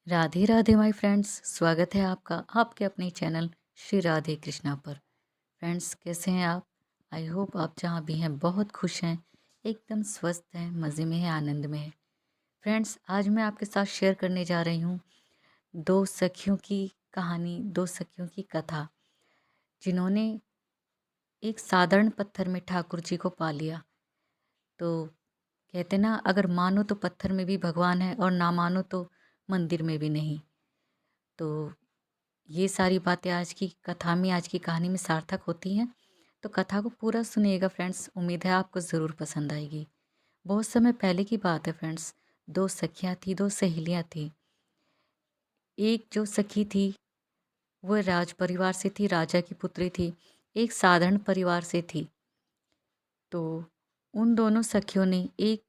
Radhe Radhe my friends, स्वागत है आपका आपके अपने चैनल श्री राधे कृष्णा पर। फ्रेंड्स, कैसे हैं आप? आई होप आप जहाँ भी हैं बहुत खुश हैं, एकदम स्वस्थ हैं, मज़े में हैं, आनंद में हैं। फ्रेंड्स, आज मैं आपके साथ शेयर करने जा रही हूँ दो सखियों की कहानी, दो सखियों की कथा, जिन्होंने एक साधारण पत्थर में ठाकुर जी को पा लिया। तो कहते ना, अगर मानो तो पत्थर में भी भगवान है और ना मानो तो मंदिर में भी नहीं। तो ये सारी बातें आज की कथा में, आज की कहानी में सार्थक होती हैं। तो कथा को पूरा सुनिएगा फ्रेंड्स, उम्मीद है आपको ज़रूर पसंद आएगी। बहुत समय पहले की बात है फ्रेंड्स। दो सखियाँ थी, दो सहेलियाँ थी। एक जो सखी थी वो राज परिवार से थी, राजा की पुत्री थी। एक साधारण परिवार से थी। तो उन दोनों सखियों ने एक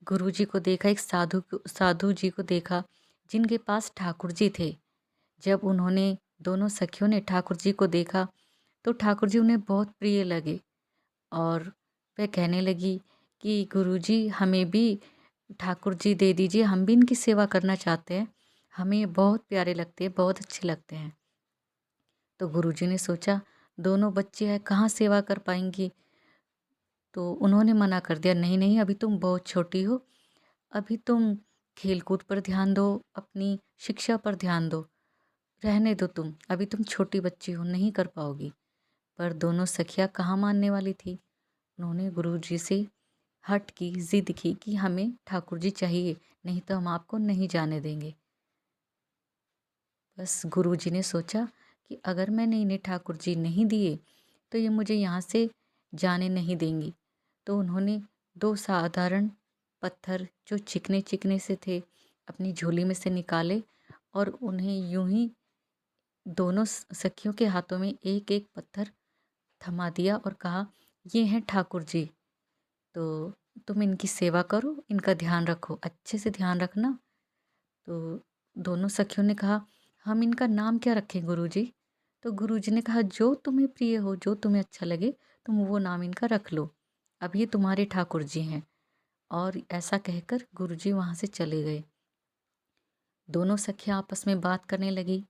गुरुजी को देखा, एक साधु जी को देखा, जिनके पास ठाकुर जी थे। जब उन्होंने, दोनों सखियों ने ठाकुर जी को देखा तो ठाकुर जी उन्हें बहुत प्रिय लगे और वह कहने लगी कि गुरुजी, हमें भी ठाकुर जी दे दीजिए, हम भी इनकी सेवा करना चाहते हैं, हमें बहुत प्यारे लगते हैं, बहुत अच्छे लगते हैं। तो गुरुजी ने सोचा, दोनों बच्चे हैं, कहाँ सेवा कर पाएंगी। तो उन्होंने मना कर दिया, नहीं नहीं, अभी तुम बहुत छोटी हो, अभी तुम खेलकूद पर ध्यान दो, अपनी शिक्षा पर ध्यान दो, रहने दो, तुम अभी तुम छोटी बच्ची हो, नहीं कर पाओगी। पर दोनों सखियाँ कहाँ मानने वाली थी। उन्होंने गुरुजी से हट की, जिद की कि हमें ठाकुर जी चाहिए, नहीं तो हम आपको नहीं जाने देंगे। बस गुरुजी ने सोचा कि अगर मैंने इन्हें ठाकुर जी नहीं दिए तो ये मुझे यहाँ से जाने नहीं देंगी। तो उन्होंने दो साधारण पत्थर जो चिकने चिकने से थे अपनी झोली में से निकाले और उन्हें यूं ही दोनों सखियों के हाथों में एक एक पत्थर थमा दिया और कहा, ये हैं ठाकुर जी, तो तुम इनकी सेवा करो, इनका ध्यान रखो, अच्छे से ध्यान रखना। तो दोनों सखियों ने कहा, हम इनका नाम क्या रखें गुरुजी? तो गुरुजी ने कहा, जो तुम्हें प्रिय हो, जो तुम्हें अच्छा लगे, तुम वो नाम इनका रख लो, अब ये तुम्हारे ठाकुर जी हैं। और ऐसा कहकर गुरुजी वहाँ से चले गए। दोनों सखियाँ आपस में बात करने लगी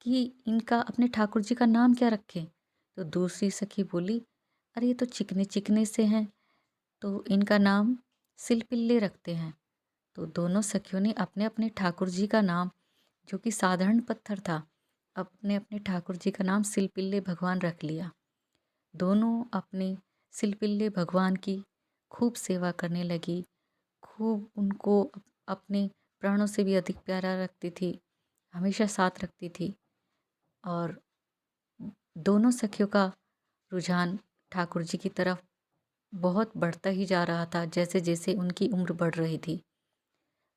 कि इनका, अपने ठाकुर जी का नाम क्या रखें। तो दूसरी सखी बोली, अरे ये तो चिकने चिकने से हैं, तो इनका नाम सिलपिल्ले रखते हैं। तो दोनों सखियों ने अपने अपने ठाकुर जी का नाम, जो कि साधारण पत्थर था, अपने अपने ठाकुर जी का नाम सिलपिल्ले भगवान रख लिया। दोनों अपने सिलपिल्ले भगवान की खूब सेवा करने लगी, खूब उनको अपने प्राणों से भी अधिक प्यारा रखती थी, हमेशा साथ रखती थी। और दोनों सखियों का रुझान ठाकुर जी की तरफ बहुत बढ़ता ही जा रहा था, जैसे जैसे उनकी उम्र बढ़ रही थी।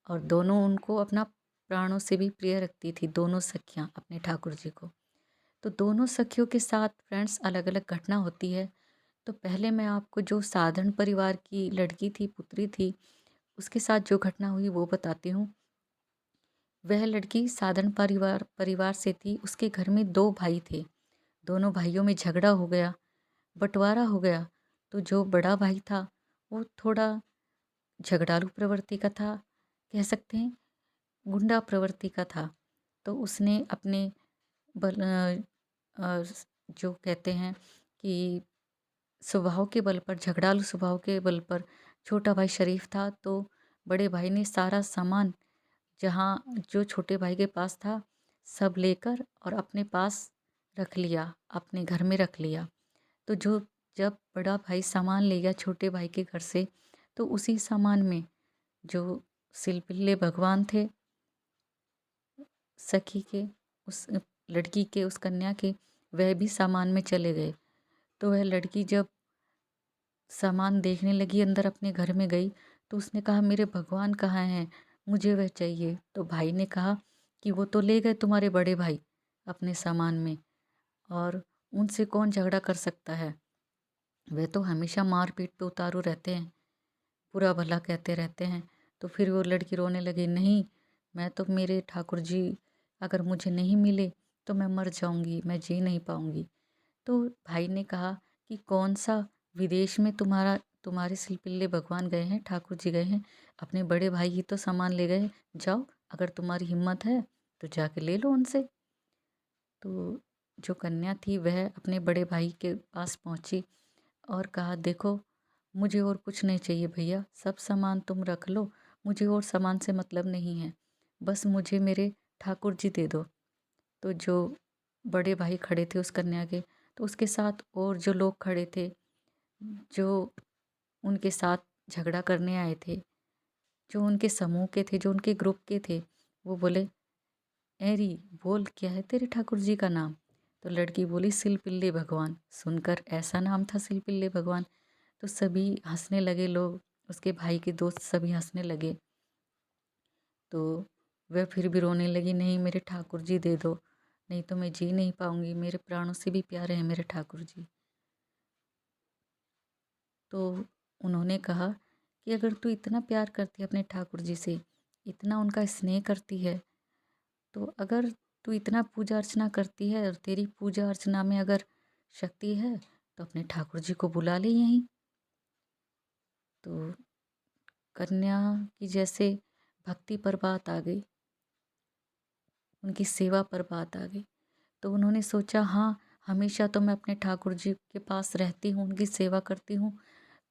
और दोनों उनको अपना प्राणों से भी प्रिय रखती थी, दोनों सखियां अपने ठाकुर जी को। तो दोनों सखियों के साथ फ्रेंड्स अलग अलग घटना होती है। तो पहले मैं आपको जो साधारण परिवार की लड़की थी, पुत्री थी, उसके साथ जो घटना हुई वो बताती हूँ। वह लड़की साधारण परिवार परिवार से थी। उसके घर में दो भाई थे। दोनों भाइयों में झगड़ा हो गया, बंटवारा हो गया। तो जो बड़ा भाई था वो थोड़ा झगड़ालू प्रवृत्ति का था, कह सकते हैं गुंडा प्रवृत्ति का था। तो उसने अपने बल जो कहते हैं कि स्वभाव के बल पर, झगड़ालू स्वभाव के बल पर, छोटा भाई शरीफ था, तो बड़े भाई ने सारा सामान जहाँ जो छोटे भाई के पास था सब लेकर और अपने पास रख लिया, अपने घर में रख लिया। तो जो जब बड़ा भाई सामान ले गया छोटे भाई के घर से, तो उसी सामान में जो सिलपिल्ले भगवान थे सखी के, उस लड़की के, उस कन्या के, वह भी सामान में चले गए। तो वह लड़की जब सामान देखने लगी, अंदर अपने घर में गई, तो उसने कहा, मेरे भगवान कहाँ हैं, मुझे वह चाहिए। तो भाई ने कहा कि वो तो ले गए तुम्हारे बड़े भाई अपने सामान में, और उनसे कौन झगड़ा कर सकता है, वे तो हमेशा मार पीट पे उतारू रहते हैं, बुरा भला कहते रहते हैं। तो फिर वो लड़की रोने लगी, नहीं, मैं तो, मेरे ठाकुर जी अगर मुझे नहीं मिले तो मैं मर जाऊंगी, मैं जी नहीं पाऊंगी। तो भाई ने कहा कि कौन सा विदेश में तुम्हारे सिलपिल्ले भगवान गए हैं, ठाकुर जी गए हैं, अपने बड़े भाई ही तो सामान ले गए, जाओ अगर तुम्हारी हिम्मत है तो जाके ले लो उनसे। तो जो कन्या थी वह अपने बड़े भाई के पास पहुंची और कहा, देखो मुझे और कुछ नहीं चाहिए भैया, सब सामान तुम रख लो, मुझे और सामान से मतलब नहीं है, बस मुझे मेरे ठाकुर जी दे दो। तो जो बड़े भाई खड़े थे उस कन्या के, तो उसके साथ और जो लोग खड़े थे, जो उनके साथ झगड़ा करने आए थे, जो उनके समूह के थे, जो उनके ग्रुप के थे, वो बोले, एरी बोल क्या है तेरे ठाकुर जी का नाम? तो लड़की बोली, सिलपिल्ले भगवान। सुनकर ऐसा नाम था सिलपिल्ले भगवान, तो सभी हंसने लगे लोग, उसके भाई के दोस्त सभी हंसने लगे। तो वह फिर भी रोने लगी, नहीं मेरे ठाकुर जी दे दो, नहीं तो मैं जी नहीं पाऊंगी, मेरे प्राणों से भी प्यारे हैं मेरे ठाकुर जी। तो उन्होंने कहा कि अगर तू इतना प्यार करती है अपने ठाकुर जी से, इतना उनका स्नेह करती है, तो अगर तू इतना पूजा अर्चना करती है और तेरी पूजा अर्चना में अगर शक्ति है तो अपने ठाकुर जी को बुला ले यहीं। तो कन्या की जैसे भक्ति पर बात आ गई, उनकी सेवा पर बात आ गई, तो उन्होंने सोचा, हाँ हमेशा तो मैं अपने ठाकुर जी के पास रहती हूँ, उनकी सेवा करती हूँ,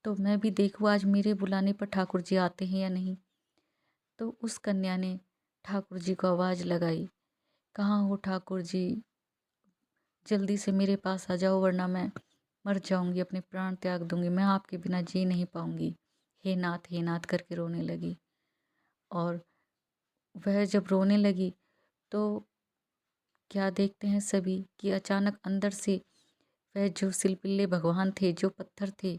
तो मैं भी देखूँ आज मेरे बुलाने पर ठाकुर जी आते हैं या नहीं। तो उस कन्या ने ठाकुर जी को आवाज़ लगाई, कहाँ हो ठाकुर जी, जल्दी से मेरे पास आ जाओ वरना मैं मर जाऊंगी, अपने प्राण त्याग दूंगी, मैं आपके बिना जी नहीं पाऊंगी, हे नाथ करके रोने लगी। और वह जब रोने लगी तो क्या देखते हैं सभी कि अचानक अंदर से वह जो सिलपिल्ले भगवान थे, जो पत्थर थे,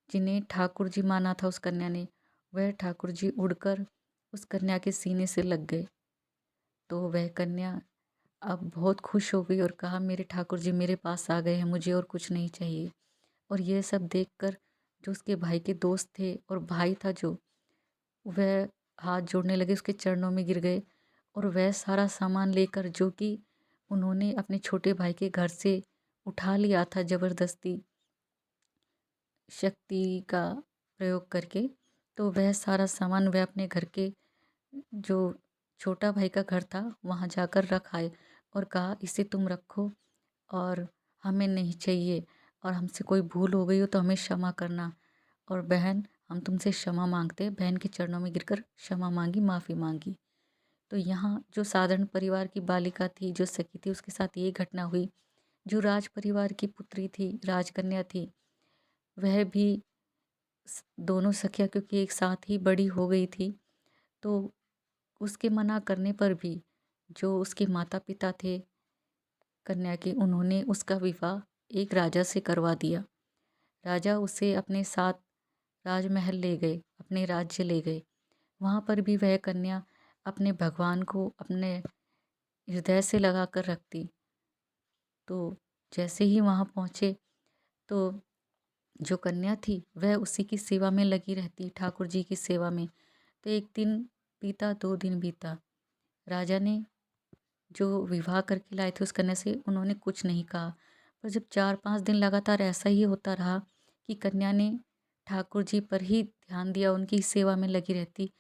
जिन्हें ठाकुर जी माना था उस कन्या ने, वह ठाकुर जी उड़कर उस कन्या के सीने से लग गए। तो वह कन्या अब बहुत खुश हो गई और कहा, मेरे ठाकुर जी मेरे पास आ गए हैं, मुझे और कुछ नहीं चाहिए। और यह सब देखकर जो उसके भाई के दोस्त थे और भाई था जो, वह हाथ जोड़ने लगे, उसके चरणों में गिर गए और वह सारा सामान लेकर जो कि उन्होंने अपने छोटे भाई के घर से उठा लिया था ज़बरदस्ती शक्ति का प्रयोग करके, तो वह सारा सामान वह अपने घर के जो छोटा भाई का घर था वहाँ जाकर रख आए और कहा, इसे तुम रखो और हमें नहीं चाहिए, और हमसे कोई भूल हो गई हो तो हमें क्षमा करना। और बहन हम तुमसे क्षमा मांगते हैं, बहन के चरणों में गिरकर क्षमा मांगी, माफ़ी मांगी। तो यहाँ जो साधारण परिवार की बालिका थी, जो सखी थी, उसके साथ ये घटना हुई। जो राज परिवार की पुत्री थी, राजकन्या थी, वह भी दोनों सखियाँ क्योंकि एक साथ ही बड़ी हो गई थी, तो उसके मना करने पर भी जो उसके माता पिता थे कन्या के, उन्होंने उसका विवाह एक राजा से करवा दिया। राजा उसे अपने साथ राजमहल ले गए, अपने राज्य ले गए। वहाँ पर भी वह कन्या अपने भगवान को अपने हृदय से लगा कर रखती। तो जैसे ही वहाँ पहुँचे तो जो कन्या थी वह उसी की सेवा में लगी रहती, ठाकुर जी की सेवा में। तो एक दिन बीता, 2 दिन बीता, राजा ने जो विवाह करके लाए थे उस कन्या से, उन्होंने कुछ नहीं कहा। पर जब 4-5 दिन लगातार ऐसा ही होता रहा कि कन्या ने ठाकुर जी पर ही ध्यान दिया, उनकी सेवा में लगी रहती,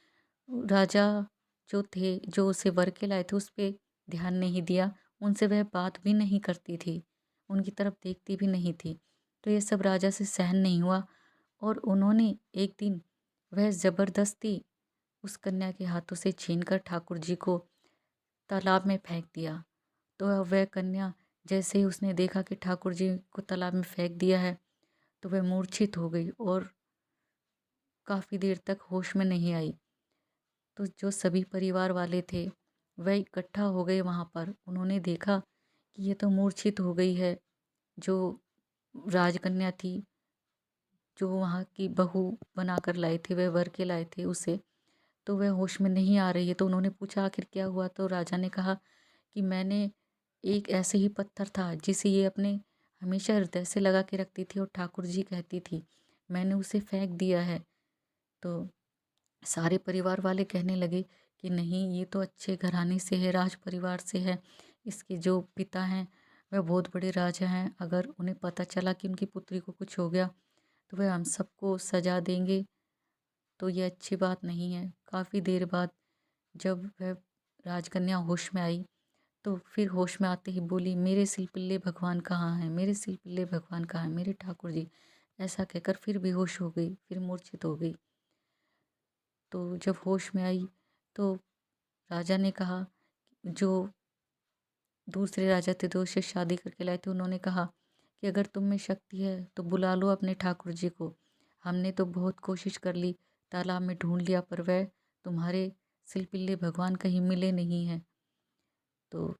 राजा जो थे, जो उसे वर के लाए थे, उस पे ध्यान नहीं दिया, उनसे वह बात भी नहीं करती थी, उनकी तरफ देखती भी नहीं थी। तो ये सब राजा से सहन नहीं हुआ और उन्होंने एक दिन वह ज़बरदस्ती उस कन्या के हाथों से छीनकर ठाकुर जी को तालाब में फेंक दिया। तो वह कन्या जैसे ही उसने देखा कि ठाकुर जी को तालाब में फेंक दिया है, तो वह मूर्छित हो गई और काफ़ी देर तक होश में नहीं आई। तो जो सभी परिवार वाले थे वह इकट्ठा हो गए वहाँ पर। उन्होंने देखा कि ये तो मूर्छित हो गई है, जो राजकन्या थी, जो वहाँ की बहू बनाकर लाए थे, वह वर के लाए थे उसे, तो वह होश में नहीं आ रही है। तो उन्होंने पूछा आखिर क्या हुआ? तो राजा ने कहा कि मैंने एक ऐसे ही पत्थर था जिसे ये अपने हमेशा हृदय से लगा के रखती थी और ठाकुर जी कहती थी, मैंने उसे फेंक दिया है। तो सारे परिवार वाले कहने लगे कि नहीं, ये तो अच्छे घराने से है, राज परिवार से है, इसके जो पिता हैं वह बहुत बड़े राजा हैं, अगर उन्हें पता चला कि उनकी पुत्री को कुछ हो गया तो वह हम सबको सजा देंगे, तो ये अच्छी बात नहीं है। काफ़ी देर बाद जब वह राजकन्या होश में आई तो फिर होश में आते ही बोली, मेरे सिलपिल्ले भगवान कहाँ हैं, मेरे सिलपिल्ले भगवान कहाँ हैं, मेरे ठाकुर जी। ऐसा कहकर फिर बेहोश हो गई, फिर मूर्छित हो गई। तो जब होश में आई तो राजा ने कहा, जो दूसरे राजा थे जो उससे शादी करके लाए थे, उन्होंने कहा कि अगर तुम में शक्ति है तो बुला लो अपने ठाकुर जी को। हमने तो बहुत कोशिश कर ली, तालाब में ढूंढ लिया, पर वह तुम्हारे सिलपिल्ले भगवान कहीं मिले नहीं हैं। तो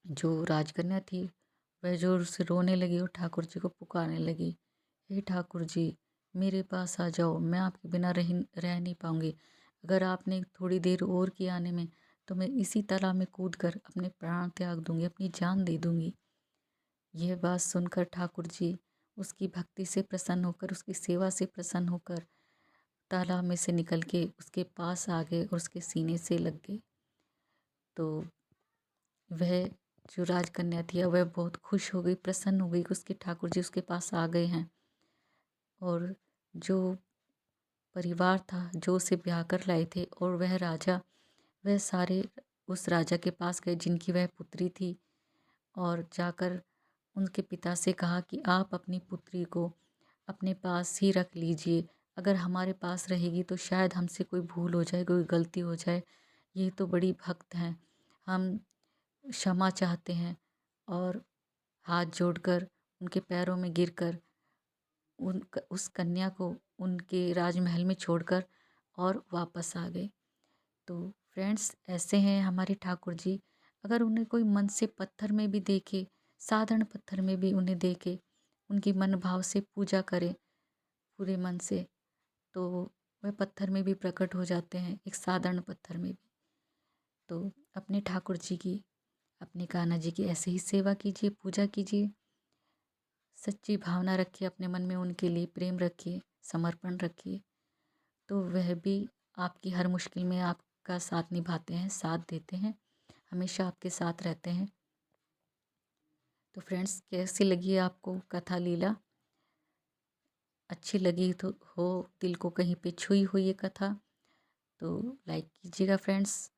जो राजकन्या थी वह जोर से रोने लगी और ठाकुर जी को पुकारने लगी, हे ठाकुर जी, मेरे पास आ जाओ, मैं आपके बिना रह नहीं पाऊंगी। अगर आपने थोड़ी देर और की आने में तो मैं इसी तालाब में कूद कर अपने प्राण त्याग दूंगी, अपनी जान दे दूंगी। यह बात सुनकर ठाकुर जी उसकी भक्ति से प्रसन्न होकर, उसकी सेवा से प्रसन्न होकर तालाब में से निकल के उसके पास आ गए और उसके सीने से लग गए। तो वह जो राजकन्या थी वह बहुत खुश हो गई, प्रसन्न हो गई कि उसके ठाकुर जी उसके पास आ गए हैं। और जो परिवार था जो उसे ब्याह कर लाए थे और वह राजा, वह सारे उस राजा के पास गए जिनकी वह पुत्री थी, और जाकर उनके पिता से कहा कि आप अपनी पुत्री को अपने पास ही रख लीजिए, अगर हमारे पास रहेगी तो शायद हमसे कोई भूल हो जाए, कोई गलती हो जाए। ये तो बड़ी भक्त हैं, हम क्षमा चाहते हैं। और हाथ जोड़कर उनके पैरों में गिरकर उस कन्या को उनके राजमहल में छोड़कर और वापस आ गए। तो फ्रेंड्स, ऐसे हैं हमारे ठाकुर जी। अगर उन्हें कोई मन से पत्थर में भी देखे, साधारण पत्थर में भी उन्हें देखे, उनकी मन भाव से पूजा करे पूरे मन से, तो वह पत्थर में भी प्रकट हो जाते हैं, एक साधारण पत्थर में भी। तो अपने ठाकुर जी की, अपने कान्हा जी की ऐसे ही सेवा कीजिए, पूजा कीजिए, सच्ची भावना रखिए अपने मन में, उनके लिए प्रेम रखिए, समर्पण रखिए, तो वह भी आपकी हर मुश्किल में आपका साथ निभाते हैं, साथ देते हैं, हमेशा आपके साथ रहते हैं। तो फ्रेंड्स, कैसी लगी आपको कथा लीला? अच्छी लगी तो हो, दिल को कहीं पे छुई हो ये कथा, तो लाइक कीजिएगा फ्रेंड्स,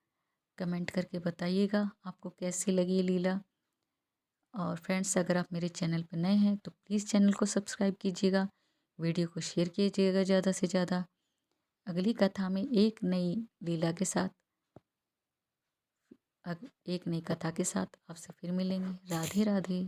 कमेंट करके बताइएगा आपको कैसी लगी ये लीला। और फ्रेंड्स, अगर आप मेरे चैनल पर नए हैं तो प्लीज़ चैनल को सब्सक्राइब कीजिएगा, वीडियो को शेयर कीजिएगा ज़्यादा से ज़्यादा। अगली कथा में एक नई लीला के साथ, एक नई कथा के साथ आपसे फिर मिलेंगे। राधे राधे।